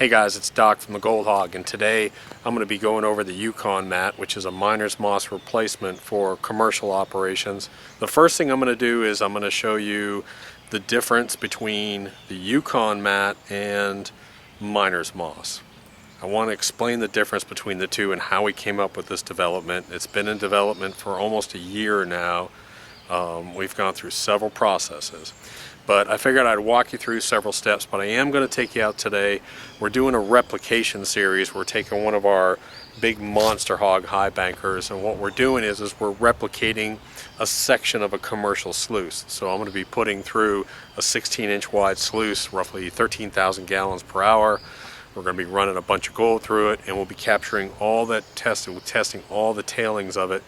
Hey guys, it's Doc from the Gold Hog, and today I'm going to be going over the Yukon mat, which is a miner's moss replacement for commercial operations. The first thing I'm going to do is I'm going to show you the difference between the Yukon mat and miner's moss. I want to explain the difference between the two and how we came up with this development. It's been in development for almost a year now. We've gone through several processes. But I figured I'd walk you through several steps, but I am going to take you out today. We're doing a replication series. We're taking one of our big monster hog high bankers, and what we're doing is we're replicating a section of a commercial sluice. So I'm going to be putting through a 16-inch wide sluice, roughly 13,000 gallons per hour. We're going to be running a bunch of gold through it, and we'll be capturing all that testing all the tailings of it,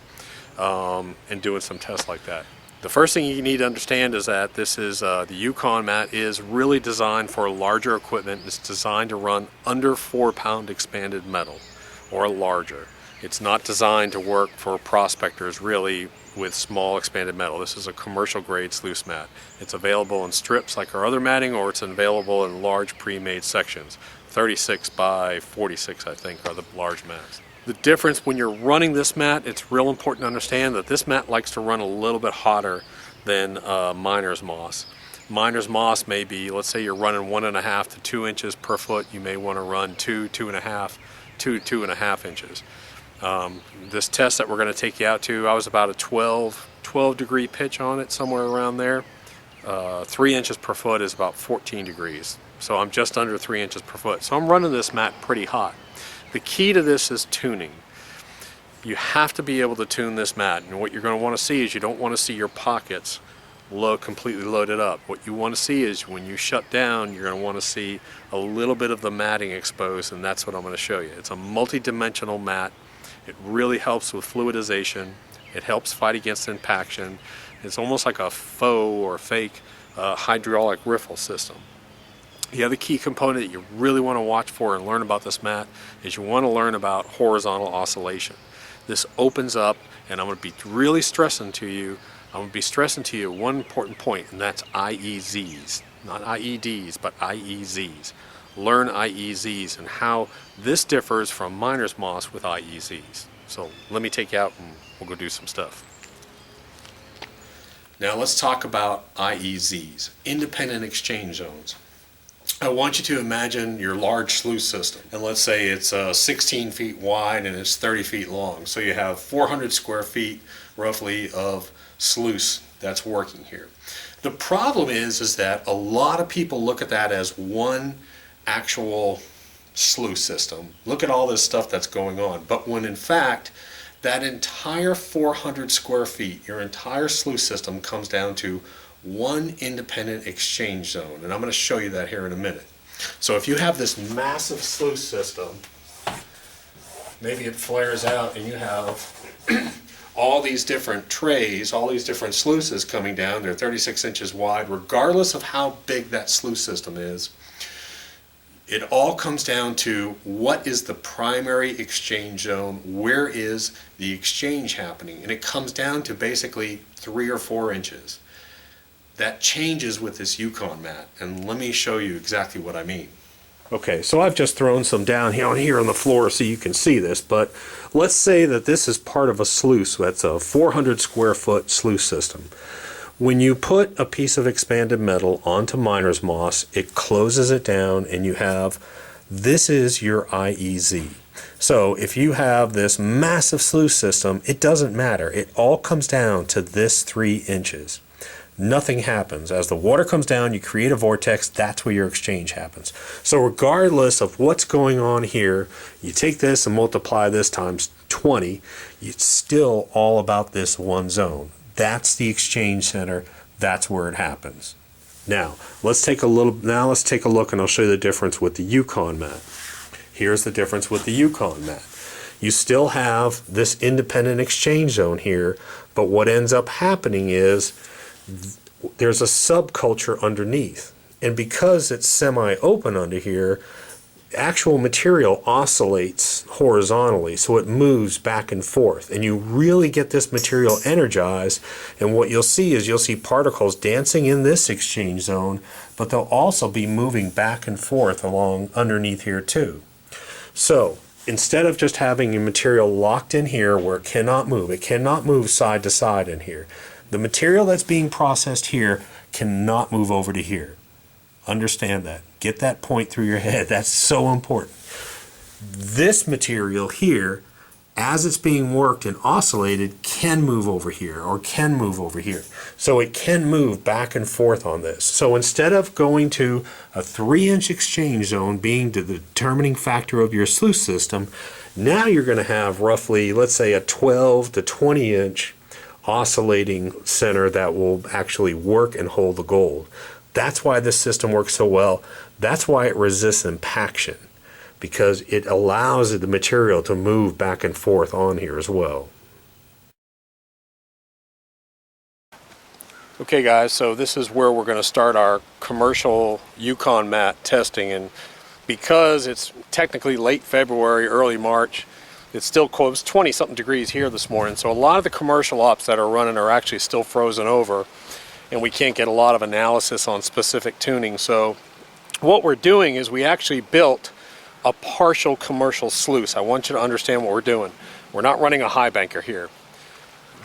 and doing some tests like that. The first thing you need to understand is that this is the Yukon mat is really designed for larger equipment. It's designed to run under 4-pound expanded metal or larger. It's not designed to work for prospectors really with small expanded metal. This is a commercial grade sluice mat. It's available in strips like our other matting, or it's available in large pre-made sections. 36 by 46 I think are the large mats. The difference when you're running this mat, it's real important to understand that this mat likes to run a little bit hotter than miner's moss. Miner's moss may be, let's say you're running 1.5 to 2 inches per foot, you may want to run 2.5 to 2.5 inches. This test that we're going to take you out to, I was about a 12 degree pitch on it, somewhere around there. 3 inches per foot is about 14 degrees. So I'm just under 3 inches per foot. So I'm running this mat pretty hot. The key to this is tuning. You have to be able to tune this mat, and what you're going to want to see is you don't want to see your pockets completely loaded up. What you want to see is when you shut down, you're going to want to see a little bit of the matting exposed, and that's what I'm going to show you. It's a multi-dimensional mat. It really helps with fluidization. It helps fight against impaction. It's almost like a faux or fake hydraulic riffle system. The other key component that you really want to watch for and learn about this mat is you want to learn about horizontal oscillation. This opens up, and I'm going to be really stressing to you, one important point, and that's IEZs. Not IEDs, but IEZs. Learn IEZs and how this differs from miner's moss with IEZs. So let me take you out and we'll go do some stuff. Now let's talk about IEZs, independent exchange zones. I want you to imagine your large sluice system, and let's say it's 16 feet wide and it's 30 feet long. So you have 400 square feet roughly of sluice that's working here. The problem is that a lot of people look at that as one actual sluice system. Look at all this stuff that's going on, but when in fact that entire 400 square feet, your entire sluice system, comes down to one independent exchange zone, and I'm going to show you that here in a minute. So if you have this massive sluice system, maybe it flares out and you have all these different trays, all these different sluices coming down. They're 36 inches wide. Regardless of how big that sluice system is, it all comes down to what is the primary exchange zone, where is the exchange happening, and it comes down to basically 3 or 4 inches. That changes with this Yukon mat, and let me show you exactly what I mean. Okay, so I've just thrown some down here on the floor so you can see this, but let's say that this is part of a sluice. That's a 400 square foot sluice system. When you put a piece of expanded metal onto miner's moss, it closes it down, and you have, this is your IEZ. So if you have this massive sluice system, it doesn't matter. It all comes down to this 3 inches. Nothing happens. As the water comes down, you create a vortex. That's where your exchange happens. So regardless of what's going on here, you take this and multiply this times 20, it's still all about this one zone. That's the exchange center. That's where it happens. Now let's take a look, and I'll show you the difference with the Yukon mat. Here's the difference with the Yukon mat. You still have this independent exchange zone here, but what ends up happening is there's a subculture underneath, and because it's semi-open under here, actual material oscillates horizontally, so it moves back and forth, and you really get this material energized. And what you'll see is you'll see particles dancing in this exchange zone, but they'll also be moving back and forth along underneath here too. So instead of just having your material locked in here where it cannot move side to side in here, the material that's being processed here cannot move over to here. Understand that. Get that point through your head. That's so important. This material here, as it's being worked and oscillated, can move over here or can move over here. So it can move back and forth on this. So instead of going to a 3-inch exchange zone being the determining factor of your sluice system, now you're going to have roughly, let's say, a 12 to 20-inch oscillating center that will actually work and hold the gold. That's why this system works so well. That's why it resists impaction, because it allows the material to move back and forth on here as well. Okay guys, so this is where we're going to start our commercial Yukon mat testing, and because it's technically late February, early March, it's still cold. It's 20 something degrees here this morning, so a lot of the commercial ops that are running are actually still frozen over, and we can't get a lot of analysis on specific tuning. So what we're doing is we actually built a partial commercial sluice. I want you to understand what we're doing. We're not running a high banker here.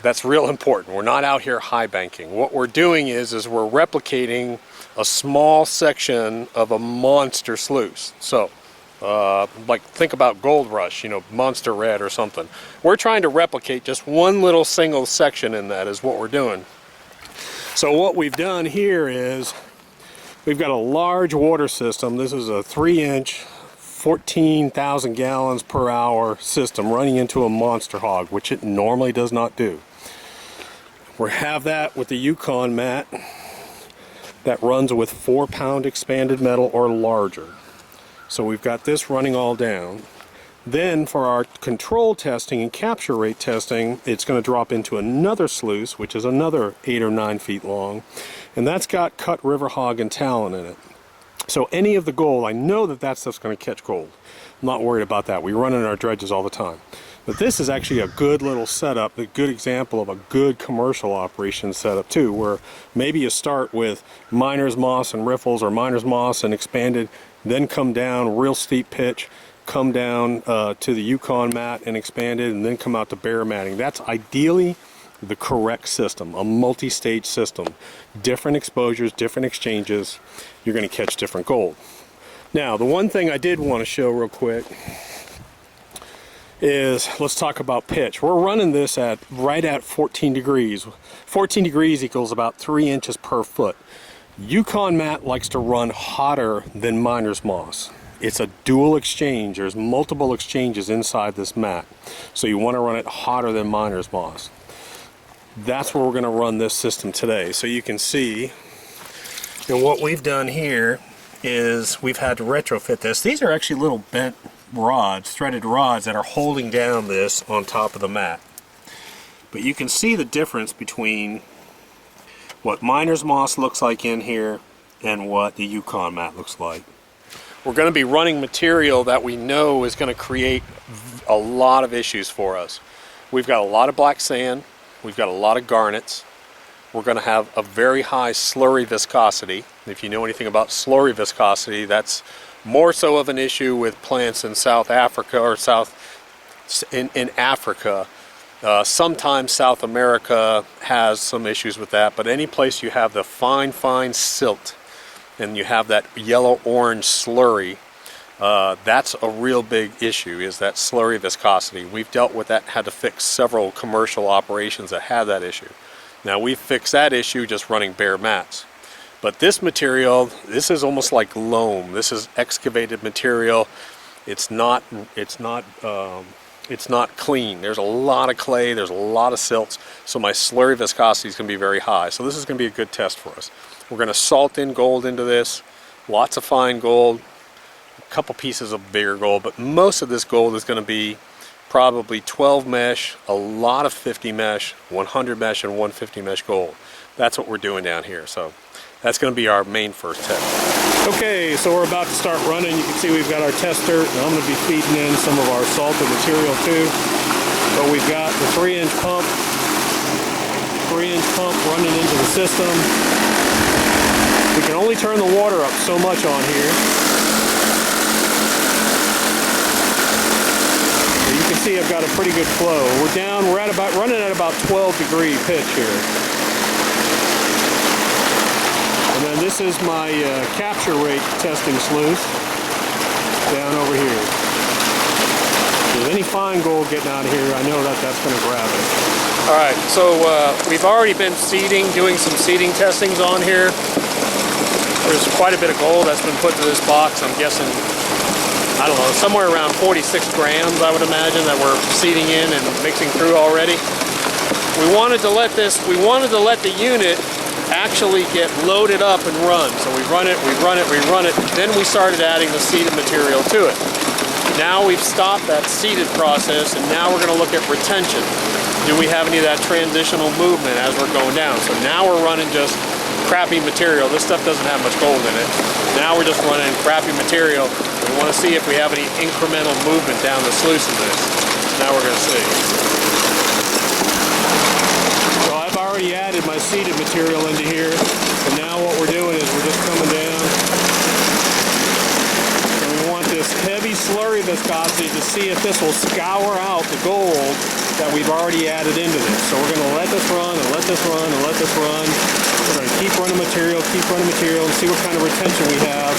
That's real important. We're not out here high banking. What we're doing is we're replicating a small section of a monster sluice. So like think about Gold Rush, you know, Monster Red or something. We're trying to replicate just one little single section in that is what we're doing. So what we've done here is we've got a large water system. This is a 3-inch, 14,000 gallons per hour system running into a monster hog, which it normally does not do. We have that with the Yukon mat that runs with 4-pound expanded metal or larger. So we've got this running all down. Then for our control testing and capture rate testing, it's going to drop into another sluice, which is another 8 or 9 feet long, and that's got cut river hog and talon in it. So any of the gold, I know that stuff's going to catch gold. I'm not worried about that. We run in our dredges all the time. But this is actually a good little setup, a good example of a good commercial operation setup too, where maybe you start with miner's moss and riffles, or miner's moss and expanded, then come down real steep pitch, come down to the Yukon mat and expand it, and then come out to bare matting. That's ideally the correct system, a multi-stage system. Different exposures, different exchanges, you're going to catch different gold. Now, the one thing I did want to show real quick is, let's talk about pitch. We're running this at right at 14 degrees. 14 degrees equals about 3 inches per foot. Yukon mat likes to run hotter than miner's moss. It's a dual exchange. There's multiple exchanges inside this mat. So you want to run it hotter than miner's moss. That's where we're going to run this system today. So you can see, and what we've done here is we've had to retrofit this. These are actually little bent rods, threaded rods, that are holding down this on top of the mat. But you can see the difference between what miner's moss looks like in here and what the Yukon mat looks like. We're going to be running material that we know is going to create a lot of issues for us. We've got a lot of black sand, we've got a lot of garnets, we're going to have a very high slurry viscosity. If you know anything about slurry viscosity, that's more so of an issue with plants in South Africa or in Africa. Sometimes South America has some issues with that, but any place you have the fine silt and you have that yellow-orange slurry, that's a real big issue, is that slurry viscosity. We've dealt with that, had to fix several commercial operations that had that issue. Now we've fixed that issue just running bare mats. But this material, this is almost like loam. This is excavated material. It's not clean. There's a lot of clay, there's a lot of silts, so my slurry viscosity is going to be very high. So this is going to be a good test for us. We're going to salt in gold into this, lots of fine gold, a couple pieces of bigger gold, but most of this gold is going to be probably 12 mesh, a lot of 50 mesh, 100 mesh, and 150 mesh gold. That's what we're doing down here. So That's going to be our main first test. Okay, so we're about to start running. You can see we've got our test dirt, and I'm going to be feeding in some of our salted material too. So we've got the 3-inch pump running into the system. We can only turn the water up so much on here. So you can see I've got a pretty good flow. We're running at about 12-degree pitch here. And then this is my capture rate testing sluice down over here. If there's any fine gold getting out of here, I know that that's going to grab it. All right, so we've already been doing some seeding testings on here. There's quite a bit of gold that's been put to this box. I'm guessing, I don't know, somewhere around 46 grams, I would imagine, that we're seeding in and mixing through already. We wanted to let the unit actually get loaded up and run. So we run it, then we started adding the seeded material to it. Now we've stopped that seeded process, and now we're going to look at retention. Do we have any of that transitional movement as we're going down? So now we're running just crappy material. This stuff doesn't have much gold in it. Now we're just running crappy material. We want to see if we have any incremental movement down the sluice of this. Now we're going to see. So I've already added my seeded material into here. So now what we're doing is we're just coming down. And we want this heavy slurry viscosity to see if this will scour out the gold that we've already added into this. So we're going to let this run and let this run and let this run. We're going to keep running material and see what kind of retention we have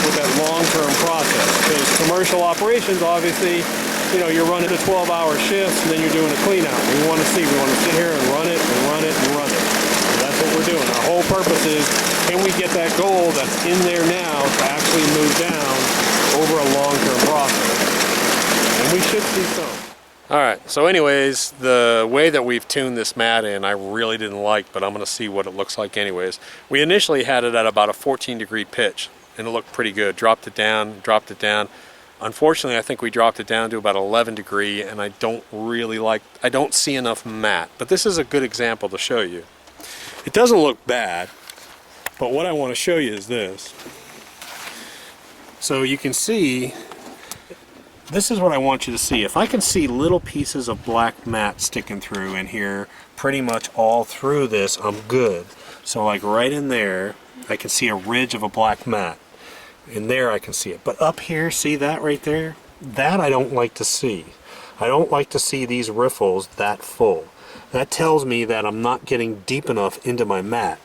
with that long-term process. Because commercial operations, obviously, you know, you're running a 12-hour shifts and then you're doing a clean out. We want to sit here and run it and run it and run it. So that's what we're doing. Our whole purpose is, can we get that gold that's in there now to actually move down over a long-term process? And we should see some. Alright, so anyways, the way that we've tuned this mat in I really didn't like, but I'm going to see what it looks like anyways. We initially had it at about a 14-degree pitch, and it looked pretty good. Dropped it down. Unfortunately, I think we dropped it down to about 11 degree, and I don't see enough mat. But this is a good example to show you. It doesn't look bad, but what I want to show you is this. So you can see, this is what I want you to see. If I can see little pieces of black mat sticking through in here, pretty much all through this, I'm good. So like right in there, I can see a ridge of a black mat. In there I can see it. But up here, see that right there? That I don't like to see. I don't like to see these riffles that full. That tells me that I'm not getting deep enough into my mat.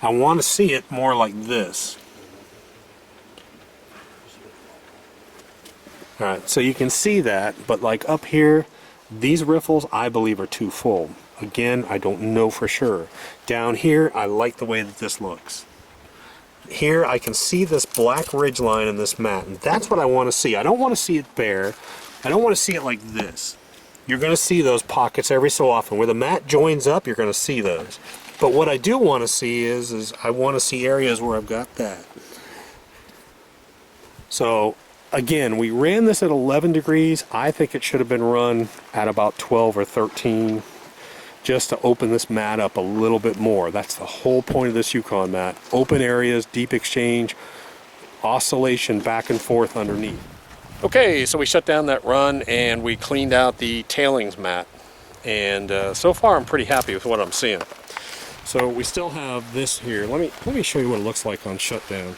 I want to see it more like this. Alright, so you can see that, but like up here, these riffles I believe are too full. Again, I don't know for sure. Down here, I like the way that this looks. Here, I can see this black ridge line in this mat, and that's what I want to see. I don't want to see it bare. I don't want to see it like this. You're going to see those pockets every so often. Where the mat joins up, you're going to see those. But what I do want to see is I want to see areas where I've got that. So, again, we ran this at 11 degrees. I think it should have been run at about 12 or 13 just to open this mat up a little bit more. That's the whole point of this Yukon mat. Open areas, deep exchange, oscillation back and forth underneath. Okay, so we shut down that run and we cleaned out the tailings mat. And so far I'm pretty happy with what I'm seeing. So we still have this here. Let me show you what it looks like on shutdown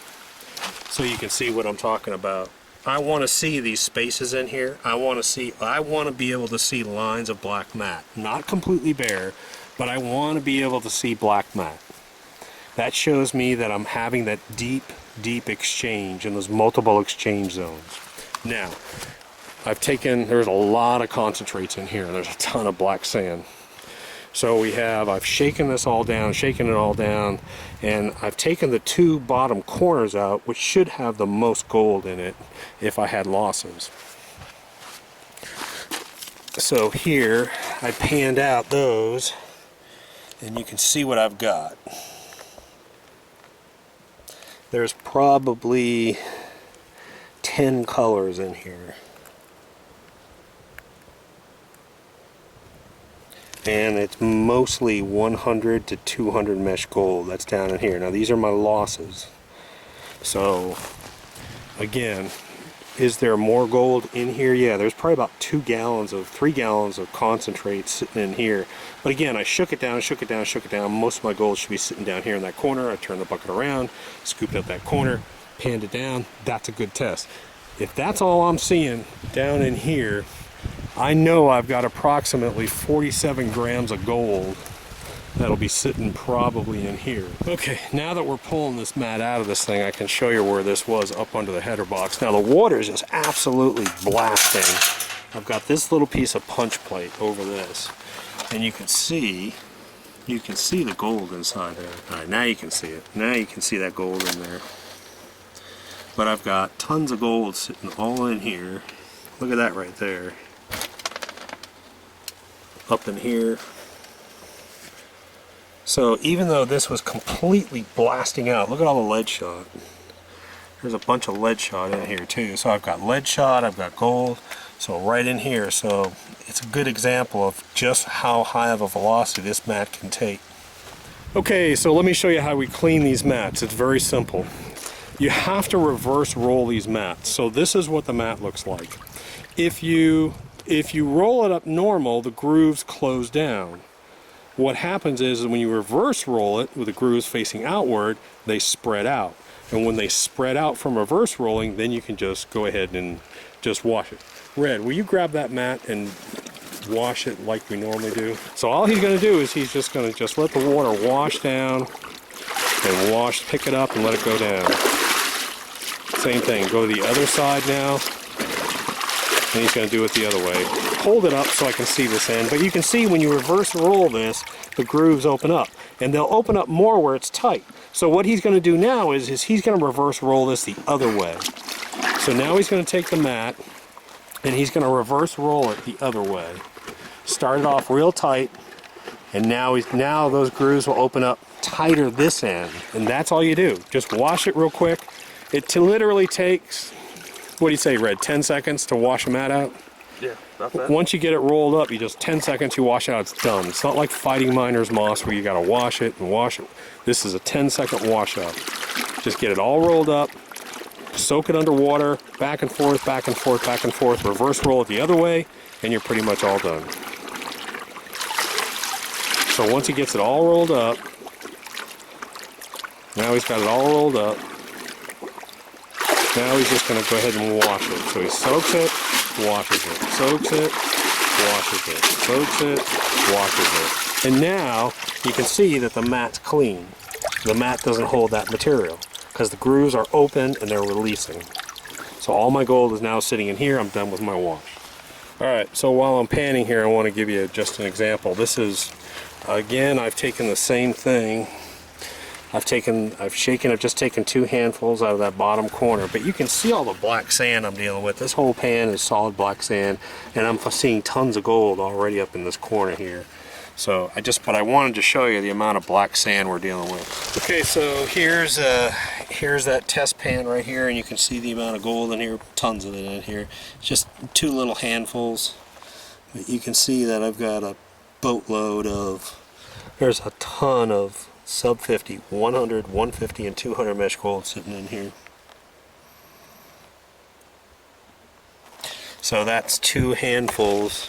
so you can see what I'm talking about. I want to see these spaces in here. I want to be able to see lines of black mat. Not completely bare, but I want to be able to see black mat. That shows me that I'm having that deep exchange in those multiple exchange zones. Now, there's a lot of concentrates in here. There's a ton of black sand. So I've shaken it all down, and I've taken the two bottom corners out, which should have the most gold in it if I had losses. So here, I panned out those, and you can see what I've got. There's probably 10 colors in here. and it's mostly 100 to 200 mesh gold that's down in here. Now these are my losses. So again, is there more gold in here? Yeah, there's probably about 3 gallons of concentrate sitting in here. But again, I shook it down, shook it down, shook it down. Most of my gold should be sitting down here in that corner. I turned the bucket around, scooped up that corner, panned it down. That's a good test. If that's all I'm seeing down in here, I know I've got approximately 47 grams of gold that'll be sitting probably in here. Okay, now that we're pulling this mat out of this thing, I can show you where this was up under the header box. Now the water is just absolutely blasting. I've got this little piece of punch plate over this, and you can see the gold inside there. All right, now you can see it. Now you can see that gold in there. But I've got tons of gold sitting all in here. Look at that right there. Up in here. So even though this was completely blasting out, look at all the lead shot. There's a bunch of lead shot in here too. So I've got lead shot, I've got gold, so right in here. So it's a good example of just how high of a velocity this mat can take. Okay, so let me show you how we clean these mats. It's very simple. You have to reverse roll these mats. So this is what the mat looks like. If you roll it up normal, the grooves close down. What happens is when you reverse roll it with the grooves facing outward, they spread out. And when they spread out from reverse rolling, then you can just go ahead and just wash it. Red, will you grab that mat and wash it like we normally do? So all he's going to do is he's just going to let the water wash down and pick it up and let it go down. Same thing, go to the other side now, and he's going to do it the other way. Hold it up so I can see this end, but you can see when you reverse roll this, the grooves open up, and they'll open up more where it's tight. So what he's going to do now is he's going to reverse roll this the other way. So now he's going to take the mat, and he's going to reverse roll it the other way. Start it off real tight, and now those grooves will open up tighter this end, and that's all you do. Just wash it real quick. It literally takes, what do you say, Red, 10 seconds to wash a mat out? Yeah, that's it. Once you get it rolled up, you just 10 seconds, you wash it out, it's done. It's not like fighting miner's moss where you gotta wash it and wash it. This is a 10-second wash up. Just get it all rolled up, soak it under water, back and forth, back and forth, back and forth, reverse roll it the other way, and you're pretty much all done. So once he gets it all rolled up, now he's got it all rolled up. Now he's just going to go ahead and wash it. So he soaks it, washes it, soaks it, washes it, soaks it, washes it. And now you can see that the mat's clean. The mat doesn't hold that material because the grooves are open and they're releasing. So all my gold is now sitting in here. I'm done with my wash. Alright, so while I'm panning here, I want to give you just an example. This is, again, I've taken the same thing. I've just taken 2 handfuls out of that bottom corner, but you can see all the black sand I'm dealing with. This whole pan is solid black sand, and I'm seeing tons of gold already up in this corner here. So but I wanted to show you the amount of black sand we're dealing with. Okay, so here's that test pan right here, and you can see the amount of gold in here, tons of it in here. Just 2 little handfuls. But you can see that I've got a boatload of, there's a ton of sub 50, 100, 150, and 200 mesh gold sitting in here. So that's 2 handfuls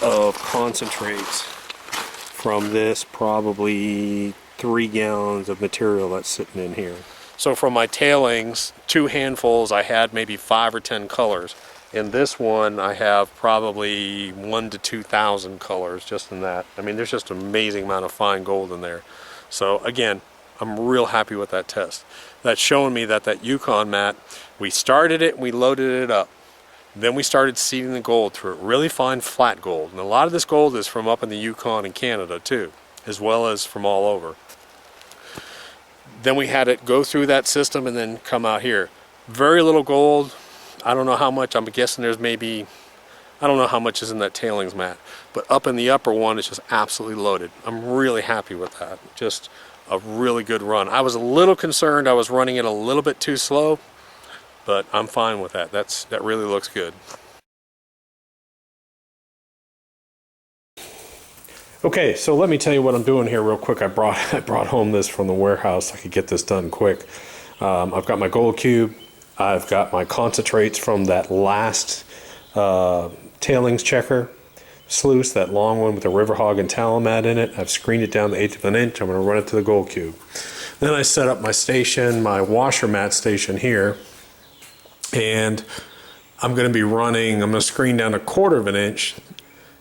of concentrates from this probably 3 gallons of material that's sitting in here. So from my tailings, 2 handfuls, I had maybe 5 or 10 colors. In this one, I have probably 1,000 to 2,000 colors just in that. I mean, there's just an amazing amount of fine gold in there. So again, I'm real happy with that test. That's showing me that Yukon mat, we started it and we loaded it up. Then we started seeding the gold through it, really fine flat gold. And a lot of this gold is from up in the Yukon and Canada too, as well as from all over. Then we had it go through that system and then come out here. Very little gold. I don't know how much. I'm guessing there's maybe, I don't know how much is in that tailings mat. But up in the upper one, it's just absolutely loaded. I'm really happy with that. Just a really good run. I was a little concerned I was running it a little bit too slow, but I'm fine with that. That really looks good. Okay, so let me tell you what I'm doing here real quick. I brought home this from the warehouse. I could get this done quick. I've got my gold cube. I've got my concentrates from that last tailings checker sluice, that long one with the river hog and tallow mat in it. I've screened it down to 1/8 of an inch. I'm going to run it to the gold cube. Then I set up my station, my washer mat station here, and I'm going to screen down 1/4 of an inch,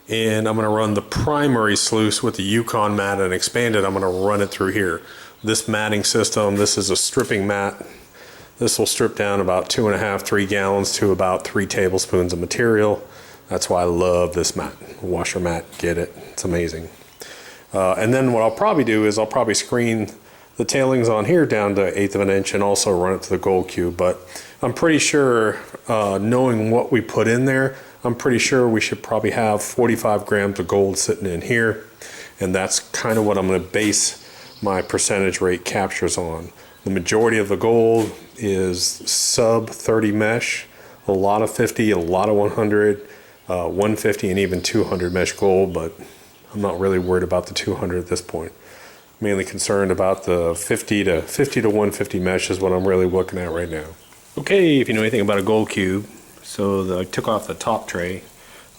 and I'm going to run the primary sluice with the Yukon mat and expand it. I'm going to run it through here. This matting system, this is a stripping mat. This will strip down about 2.5, 3 gallons to about 3 tablespoons of material. That's why I love this mat. Washer mat, get it. It's amazing. And then what I'll probably do is I'll probably screen the tailings on here down to 1/8 of an inch and also run it to the gold cube. But I'm pretty sure, knowing what we put in there, I'm pretty sure we should probably have 45 grams of gold sitting in here. And that's kind of what I'm going to base my percentage rate captures on. The majority of the gold is sub 30 mesh, a lot of 50, a lot of 100, 150 and even 200 mesh gold, but I'm not really worried about the 200 at this point. Mainly concerned about the 50 to 150 mesh is what I'm really looking at right now. Okay, if you know anything about a gold cube, so I took off the top tray,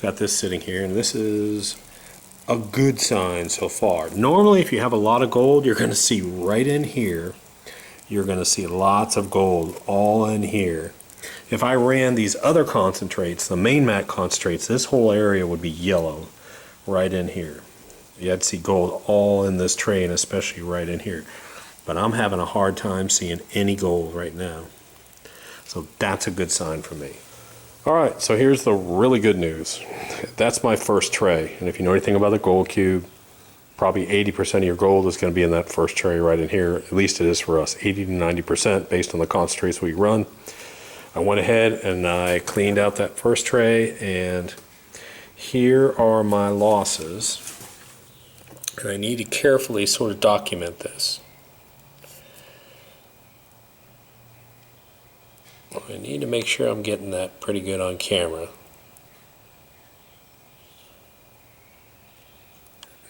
got this sitting here, and this is a good sign so far. Normally, if you have a lot of gold, you're going to see right in here, you're going to see lots of gold all in here. If I ran these other concentrates, the main mat concentrates, this whole area would be yellow right in here. You'd see gold all in this tray, and especially right in here. But I'm having a hard time seeing any gold right now. So that's a good sign for me. Alright, so here's the really good news. That's my first tray. And if you know anything about the gold cube, probably 80% of your gold is going to be in that first tray right in here. At least it is for us, 80 to 90% based on the concentrates we run. I went ahead and I cleaned out that first tray, and here are my losses. And I need to carefully sort of document this. I need to make sure I'm getting that pretty good on camera.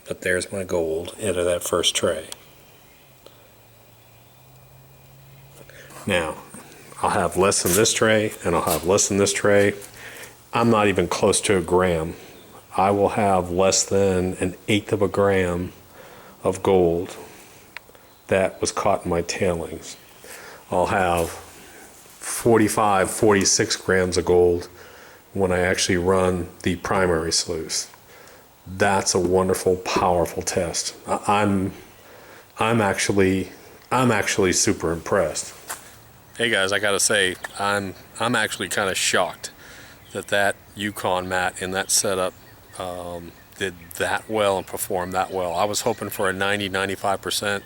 But there's my gold into that first tray. Now, I'll have less than this tray, and I'll have less than this tray. I'm not even close to a gram. I will have less than 1/8 of a gram of gold that was caught in my tailings. I'll have 45, 46 grams of gold when I actually run the primary sluice. That's a wonderful, powerful test. I'm actually super impressed. Hey guys, I gotta say, I'm actually kind of shocked that Yukon mat in that setup did that well and performed that well. I was hoping for a 90-95%.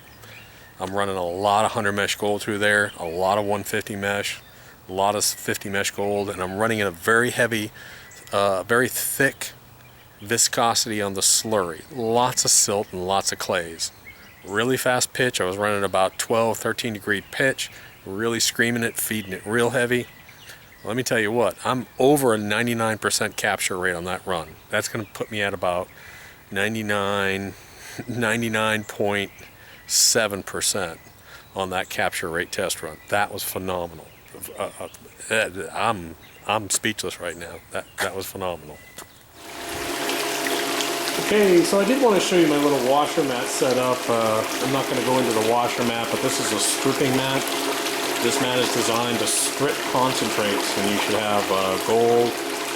I'm running a lot of 100 mesh gold through there, a lot of 150 mesh, a lot of 50 mesh gold, and I'm running in a very heavy, very thick viscosity on the slurry. Lots of silt and lots of clays. Really fast pitch. I was running about 12-13 degree pitch, really screaming it, feeding it real heavy. Let me tell you what, I'm over a 99% capture rate on that run. That's going to put me at about 99.7% on that capture rate test run. That was phenomenal. I'm speechless right now. That was phenomenal. Okay, so I did want to show you my little washer mat setup. I'm not going to go into the washer mat, but this is a stripping mat. This mat is designed to strip concentrates, and you should have gold,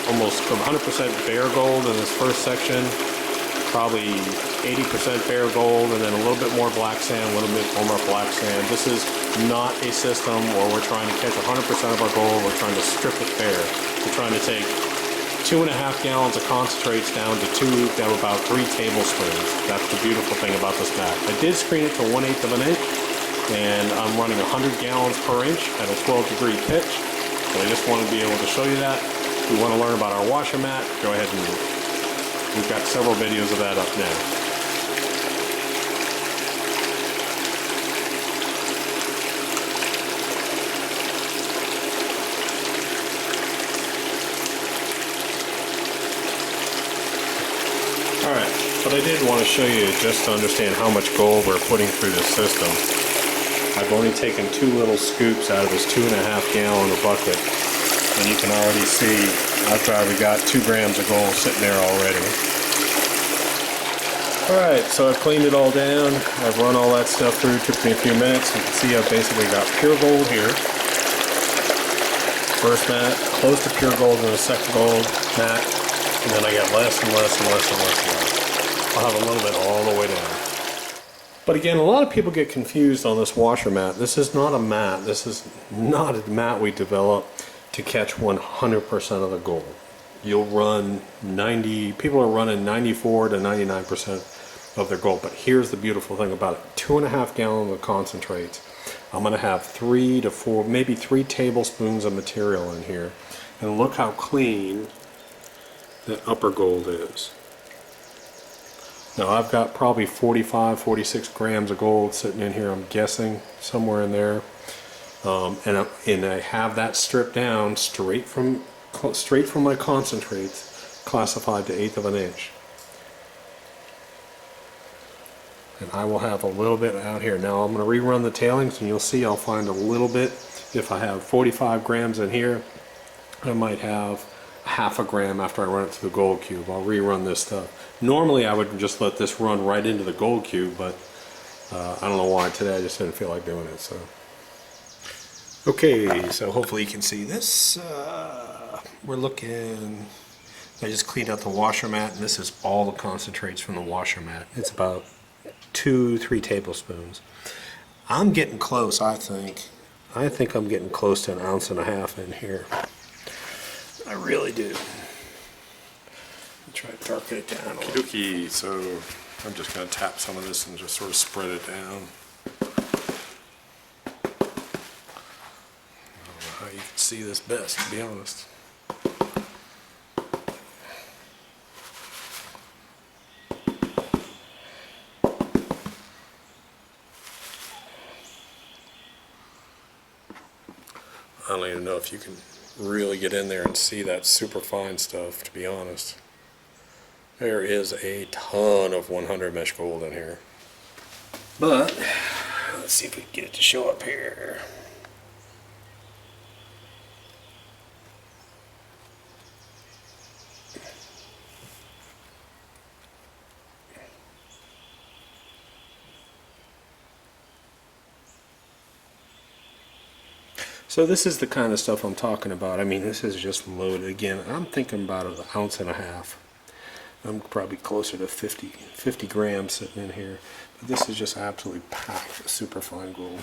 almost 100% bare gold in this first section, probably 80% bare gold, and then a little bit more black sand, a little bit more black sand. This is not a system where we're trying to catch 100% of our gold. We're trying to strip it bare. We're trying to take 2.5 gallons of concentrates down to about 3 tablespoons. That's the beautiful thing about this mat. I did screen it to 1/8 of an inch, and I'm running 100 gallons per inch at a 12 degree pitch. So I just wanted to be able to show you that. If you want to learn about our washer mat, go ahead and we've got several videos of that up now. Alright, but But I did want to show you just to understand how much gold we're putting through this system. I've only taken 2 little scoops out of this 2.5 gallon bucket, and you can already see after I've got 2 grams of gold sitting there already. Alright, so I've cleaned it all down. I've run all that stuff through. It took me a few minutes. You can see I've basically got pure gold here. First mat, close to pure gold, and a second gold mat, and then I get less and less and less and less and less. I'll have a little bit all the way down. But again, a lot of people get confused on this washer mat. This is not a mat. This is not a mat we developed to catch 100% of the gold. You'll run people are running 94 to 99% of their gold. But here's the beautiful thing about it. 2.5 gallons of concentrates. I'm going to have 3 to 4, maybe 3 tablespoons of material in here. And look how clean that upper gold is. Now I've got probably 45, 46 grams of gold sitting in here, I'm guessing, somewhere in there. And I have that stripped down straight from my concentrates, classified to 1/8 of an inch. And I will have a little bit out here. Now I'm going to rerun the tailings, and you'll see I'll find a little bit. If I have 45 grams in here, I might have half a gram after I run it to the gold cube. I'll rerun this stuff. Normally I would just let this run right into the gold cube, but I don't know why today I just didn't feel like doing it. So okay, so hopefully you can see this. We're looking, I just cleaned out the washer mat, and this is all the concentrates from the washer mat. It's about 2-3 tablespoons. I'm getting close, I think. I think I'm getting close to 1.5 ounces in here. I really do. Try to darken it down a little. Okay, so I'm just going to tap some of this and just sort of spread it down. I don't know how you can see this best, to be honest. I don't even know if you can really get in there and see that super fine stuff, to be honest. There is a ton of 100 mesh gold in here. But let's see if we can get it to show up here. So this is the kind of stuff I'm talking about. I mean, this is just loaded. Again, I'm thinking about 1.5 ounces. I'm probably closer to 50 grams sitting in here. But this is just absolutely packed with super fine gold.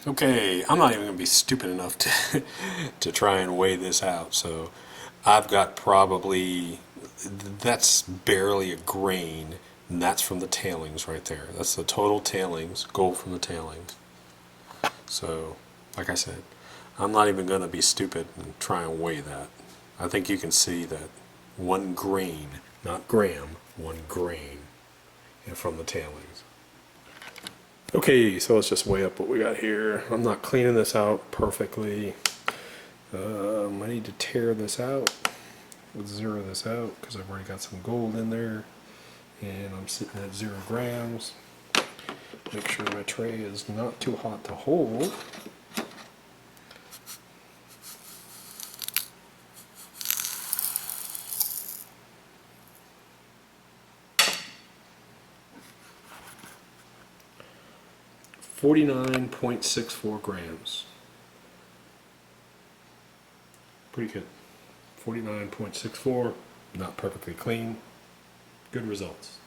Okay, I'm not even going to be stupid enough to try and weigh this out. So I've got probably, that's barely a grain, and that's from the tailings right there. That's the total tailings, gold from the tailings. So, like I said, I'm not even going to be stupid and try and weigh that. I think you can see that 1 grain, not gram, 1 grain from the tailings. Okay, so let's just weigh up what we got here. I'm not cleaning this out perfectly. I need to tear this out. Let's zero this out because I've already got some gold in there, and I'm sitting at 0 grams. Make sure my tray is not too hot to hold. .64 grams. Pretty good. 49.64, not perfectly clean. Good results.